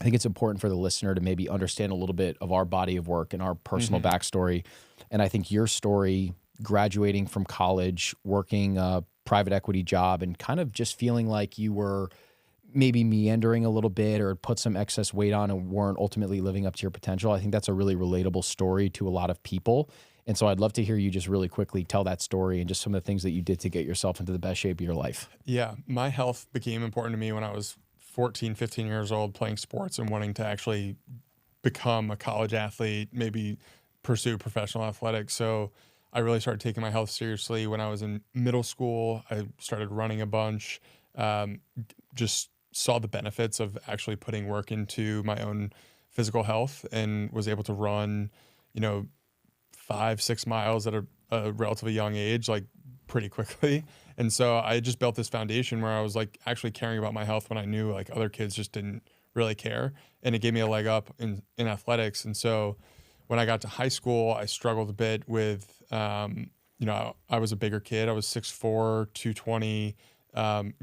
I think it's important for the listener to maybe understand a little bit of our body of work and our personal backstory. And I think your story, graduating from college, working a private equity job, and kind of just feeling like you were maybe meandering a little bit or put some excess weight on and weren't ultimately living up to your potential. I think that's a really relatable story to a lot of people. And so I'd love to hear you just really quickly tell that story and just some of the things that you did to get yourself into the best shape of your life. Yeah, my health became important to me when I was 14, 15 years old, playing sports and wanting to actually become a college athlete, maybe pursue professional athletics. So I really started taking my health seriously when I was in middle school. I started running a bunch, just saw the benefits of actually putting work into my own physical health and was able to run, you know, 5, 6 miles at a relatively young age, like pretty quickly. And so I just built this foundation where I was like actually caring about my health when I knew like other kids just didn't really care. And it gave me a leg up in athletics. And so when I got to high school, I struggled a bit with, I was a bigger kid. I was 6'4", 220,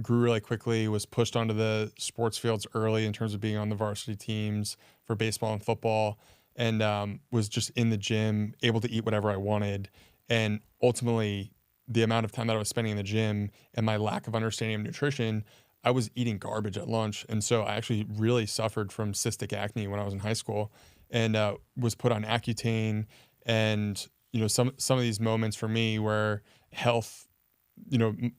grew really quickly, was pushed onto the sports fields early in terms of being on the varsity teams for baseball and football, and was just in the gym, able to eat whatever I wanted. And ultimately, the amount of time that I was spending in the gym and my lack of understanding of nutrition, I was eating garbage at lunch. And so I actually really suffered from cystic acne when I was in high school, and was put on Accutane. And, some of these moments for me where health,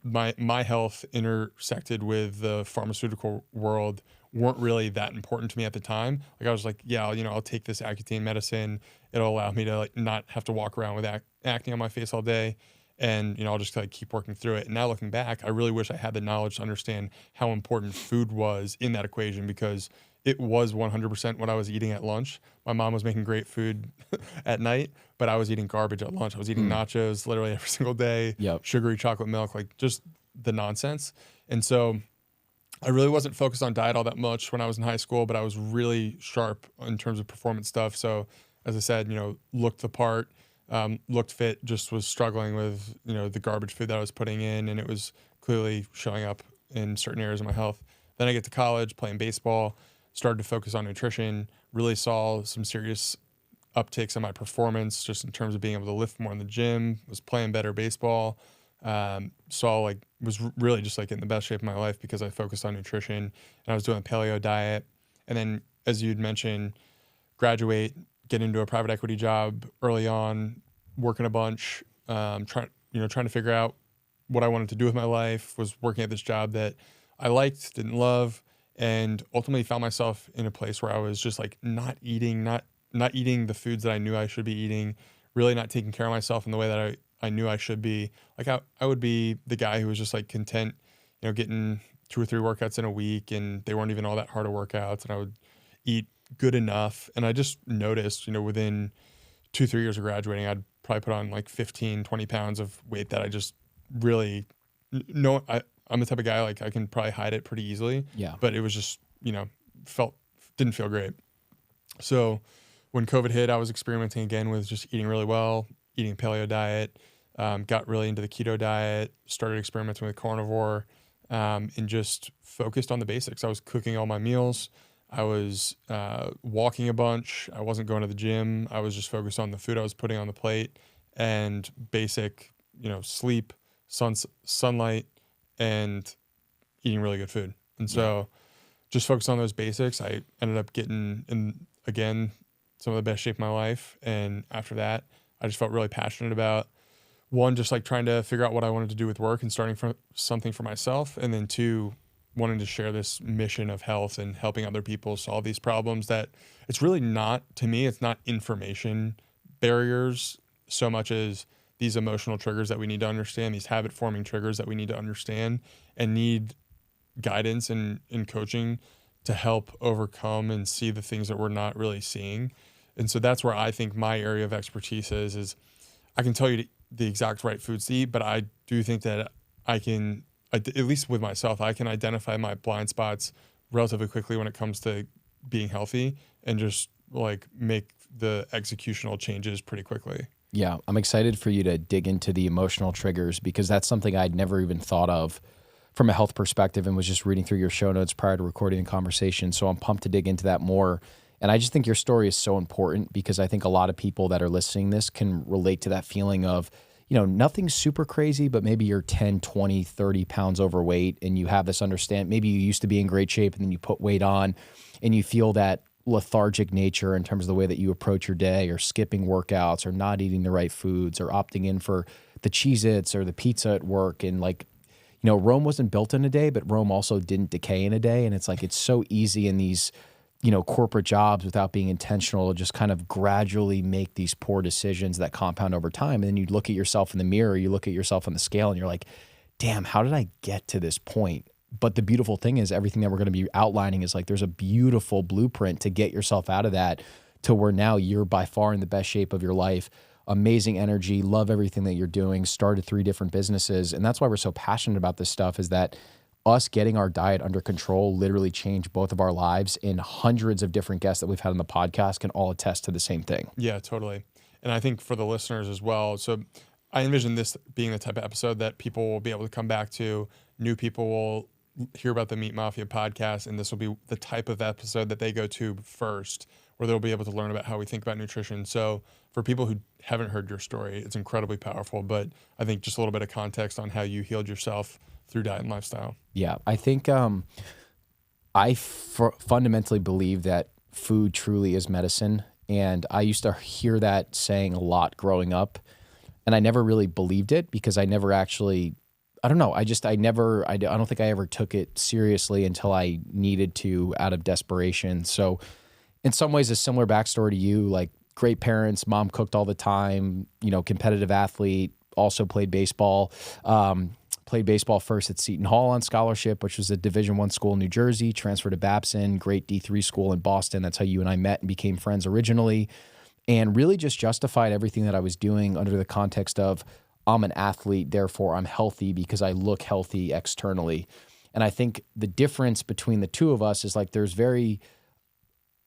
my health intersected with the pharmaceutical world weren't really that important to me at the time. Like I was like, yeah, I'll take this Accutane medicine. It'll allow me to like not have to walk around with acne on my face all day. And, I'll just like keep working through it. And now looking back, I really wish I had the knowledge to understand how important food was in that equation, because it was 100% what I was eating at lunch. My mom was making great food at night, but I was eating garbage at lunch. I was eating nachos literally every single day, Yep. sugary chocolate milk, like just the nonsense. And so I really wasn't focused on diet all that much when I was in high school, but I was really sharp in terms of performance stuff. So as I said, looked the part, looked fit, just was struggling with, the garbage food that I was putting in, and it was clearly showing up in certain areas of my health. Then I get to college, playing baseball, started to focus on nutrition, really saw some serious upticks in my performance just in terms of being able to lift more in the gym, was playing better baseball, was really just like in the best shape of my life because I focused on nutrition, and I was doing a paleo diet. And then, as you'd mentioned, graduate, get into a private equity job early on, working a bunch, trying to figure out what I wanted to do with my life, was working at this job that I liked, didn't love, and ultimately found myself in a place where I was just like not eating the foods that I knew I should be eating, really not taking care of myself in the way that I knew I should be. Like I would be the guy who was just like content, getting 2 or 3 workouts in a week, and they weren't even all that hard of workouts, and I would eat good enough. And I just noticed, within 2-3 years of graduating, I'd probably put on like 15, 20 pounds of weight that I just really, I'm the type of guy, like I can probably hide it pretty easily. Yeah. But it was just, didn't feel great. So when COVID hit, I was experimenting again with just eating really well, eating a paleo diet, got really into the keto diet, started experimenting with carnivore, and just focused on the basics. I was cooking all my meals. I was walking a bunch. I wasn't going to the gym. I was just focused on the food I was putting on the plate and basic, sleep, sunlight, and eating really good food. And so just focused on those basics. I ended up getting in, again, some of the best shape of my life. And after that, I just felt really passionate about, one, just like trying to figure out what I wanted to do with work and starting from something for myself. And then 2, wanting to share this mission of health and helping other people solve these problems that it's really not, to me, it's not information barriers so much as these emotional triggers that we need to understand, these habit forming triggers that we need to understand and need guidance and coaching to help overcome and see the things that we're not really seeing. And so that's where I think my area of expertise is I can tell you the exact right foods to eat, but I do think that I can, at least with myself, I can identify my blind spots relatively quickly when it comes to being healthy and just like make the executional changes pretty quickly. Yeah, I'm excited for you to dig into the emotional triggers because that's something I'd never even thought of from a health perspective and was just reading through your show notes prior to recording the conversation. So I'm pumped to dig into that more. And I just think your story is so important because I think a lot of people that are listening to this can relate to that feeling of, nothing super crazy, but maybe you're 10, 20, 30 pounds overweight and you have this maybe you used to be in great shape and then you put weight on and you feel that lethargic nature in terms of the way that you approach your day, or skipping workouts, or not eating the right foods, or opting in for the Cheez-Its or the pizza at work. And Rome wasn't built in a day, but Rome also didn't decay in a day. And it's so easy in these corporate jobs without being intentional to just kind of gradually make these poor decisions that compound over time. And then you look at yourself in the mirror, you look at yourself on the scale, and you're like, damn, how did I get to this point? But the beautiful thing is everything that we're going to be outlining is there's a beautiful blueprint to get yourself out of that to where now you're by far in the best shape of your life, amazing energy, love everything that you're doing, started 3 different businesses. And that's why we're so passionate about this stuff, is that us getting our diet under control literally changed both of our lives, and hundreds of different guests that we've had on the podcast can all attest to the same thing. Yeah, totally. And I think for the listeners as well. So I envision this being the type of episode that people will be able to come back to. New people will hear about the Meat Mafia podcast, and this will be the type of episode that they go to first, where they'll be able to learn about how we think about nutrition. So for people who haven't heard your story, it's incredibly powerful. But I think just a little bit of context on how you healed yourself through diet and lifestyle. Yeah, I think I fundamentally believe that food truly is medicine. And I used to hear that saying a lot growing up. And I never really believed it because I never actually, I don't know. I don't think I ever took it seriously until I needed to out of desperation. So in some ways, a similar backstory to you, great parents, mom cooked all the time, competitive athlete, also played baseball. Played baseball first at Seton Hall on scholarship, which was a Division I school in New Jersey, transferred to Babson, great D3 school in Boston. That's how you and I met and became friends originally. And really just justified everything that I was doing under the context of I'm an athlete, therefore I'm healthy because I look healthy externally. And I think the difference between the two of us is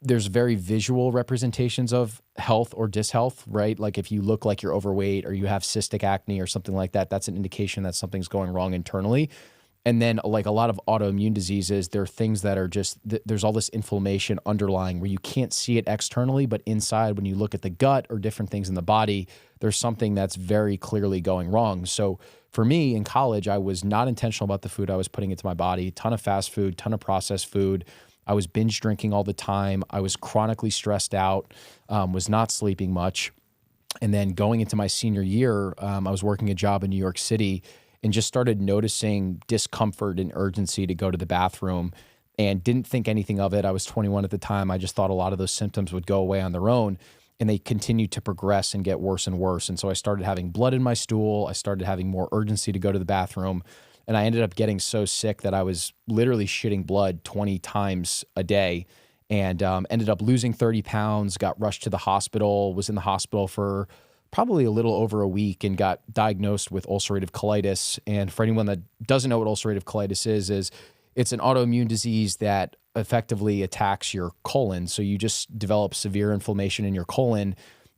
there's very visual representations of health or dishealth, right? If you look like you're overweight or you have cystic acne or something like that, that's an indication that something's going wrong internally. And then a lot of autoimmune diseases, there are things that are just, there's all this inflammation underlying where you can't see it externally, but inside when you look at the gut or different things in the body, there's something that's very clearly going wrong. So for me in college, I was not intentional about the food I was putting into my body, ton of fast food, ton of processed food. I was binge drinking all the time. I was chronically stressed out, was not sleeping much. And then going into my senior year, I was working a job in New York City and just started noticing discomfort and urgency to go to the bathroom and didn't think anything of it. I was 21 at the time. I just thought a lot of those symptoms would go away on their own, and they continued to progress and get worse and worse. And so I started having blood in my stool. I started having more urgency to go to the bathroom. And I ended up getting so sick that I was literally shitting blood 20 times a day, and ended up losing 30 pounds, got rushed to the hospital, was in the hospital for probably a little over a week and got diagnosed with ulcerative colitis. And for anyone that doesn't know what ulcerative colitis is it's an autoimmune disease that effectively attacks your colon. So you just develop severe inflammation in your colon,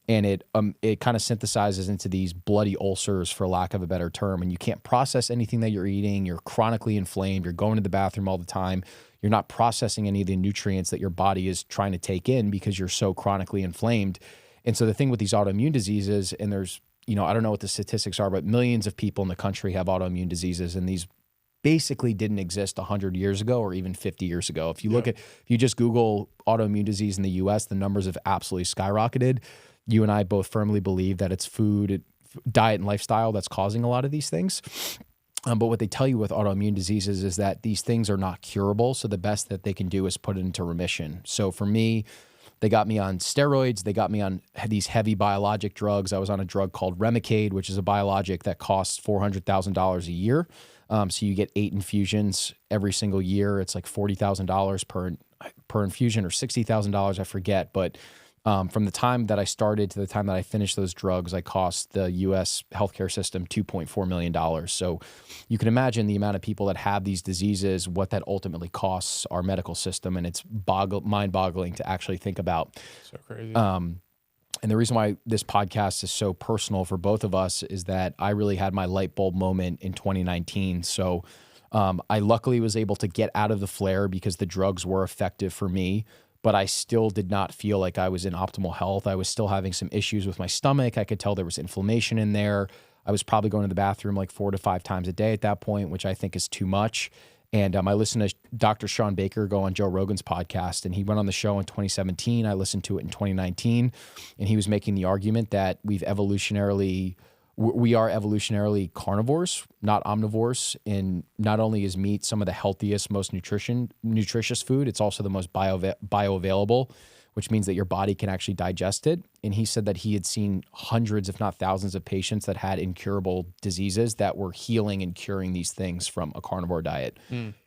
and it kind of synthesizes into these bloody ulcers, for lack of a better term. And you can't process anything that you're eating. You're chronically inflamed. You're going to the bathroom all the time. You're not processing any of the nutrients that your body is trying to take in because you're so chronically inflamed. And so the thing with these autoimmune diseases, and there's, I don't know what the statistics are, but millions of people in the country have autoimmune diseases, and these basically didn't exist 100 years ago or even 50 years ago. If you if you just Google autoimmune disease in the US, the numbers have absolutely skyrocketed. You and I both firmly believe that it's food, diet, and lifestyle that's causing a lot of these things. But what they tell you with autoimmune diseases is that these things are not curable. So the best that they can do is put it into remission. So for me, they got me on steroids. They got me on these heavy biologic drugs. I was on a drug called Remicade, which is a biologic that costs $400,000 a year. So you get 8 infusions every single year. It's like $40,000 per infusion, or $60,000, I forget. But from the time that I started to the time that I finished those drugs, I cost the U.S. healthcare system $2.4 million. So you can imagine the amount of people that have these diseases, what that ultimately costs our medical system. And it's mind-boggling to actually think about. So crazy. And the reason why this podcast is so personal for both of us is that I really had my light bulb moment in 2019. So I luckily was able to get out of the flare because the drugs were effective for me, but I still did not feel like I was in optimal health. I was still having some issues with my stomach. I could tell there was inflammation in there. I was probably going to the bathroom like 4 to 5 times a day at that point, which I think is too much. And I listened to Dr. Sean Baker go on Joe Rogan's podcast, and he went on the show in 2017. I listened to it in 2019, and he was making the argument that we are evolutionarily carnivores, not omnivores. And not only is meat some of the healthiest, most nutritious food, it's also the most bioavailable, which means that your body can actually digest it. And he said that he had seen hundreds, if not thousands, of patients that had incurable diseases that were healing and curing these things from a carnivore diet.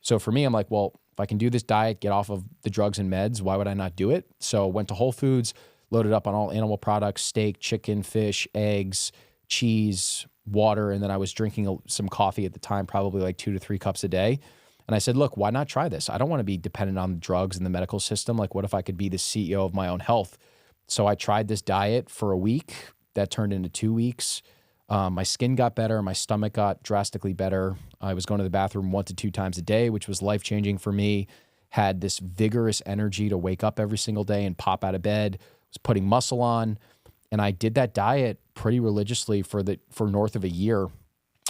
So for me, I'm like, well, if I can do this diet, get off of the drugs and meds, why would I not do it? So went to Whole Foods, loaded up on all animal products, steak, chicken, fish, eggs, cheese, water, and then I was drinking some coffee at the time, probably like 2 to 3 cups a day. And I said, look, why not try this? I don't want to be dependent on the drugs and the medical system. Like, what if I could be the CEO of my own health? So I tried this diet for a week. That turned into 2 weeks. My skin got better. My stomach got drastically better. I was going to the bathroom 1 to 2 times a day, which was life-changing for me. Had this vigorous energy to wake up every single day and pop out of bed. Was putting muscle on. And I did that diet pretty religiously for north of a year.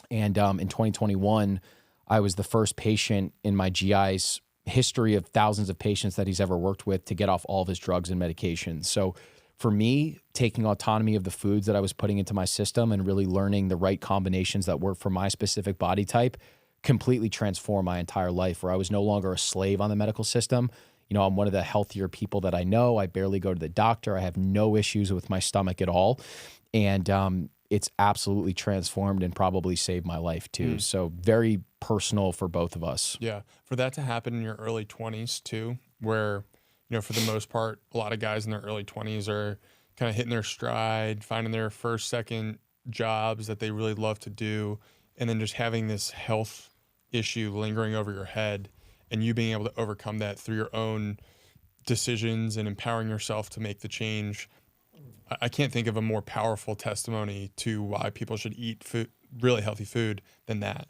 And in 2021, I was the first patient in my GI's history of thousands of patients that he's ever worked with to get off all of his drugs and medications. So for me, taking autonomy of the foods that I was putting into my system and really learning the right combinations that work for my specific body type completely transformed my entire life, where I was no longer a slave on the medical system. You know, I'm one of the healthier people that I know. I barely go to the doctor. I have no issues with my stomach at all. And it's absolutely transformed and probably saved my life too. So very personal for both of us. Yeah. For that to happen in your early 20s too, where, you know, for the most part, a lot of guys in their early 20s are kind of hitting their stride, finding their first, second jobs that they really love to do, and then just having this health issue lingering over your head, and you being able to overcome that through your own decisions and empowering yourself to make the change. I can't think of a more powerful testimony to why people should eat food, really healthy food, than that.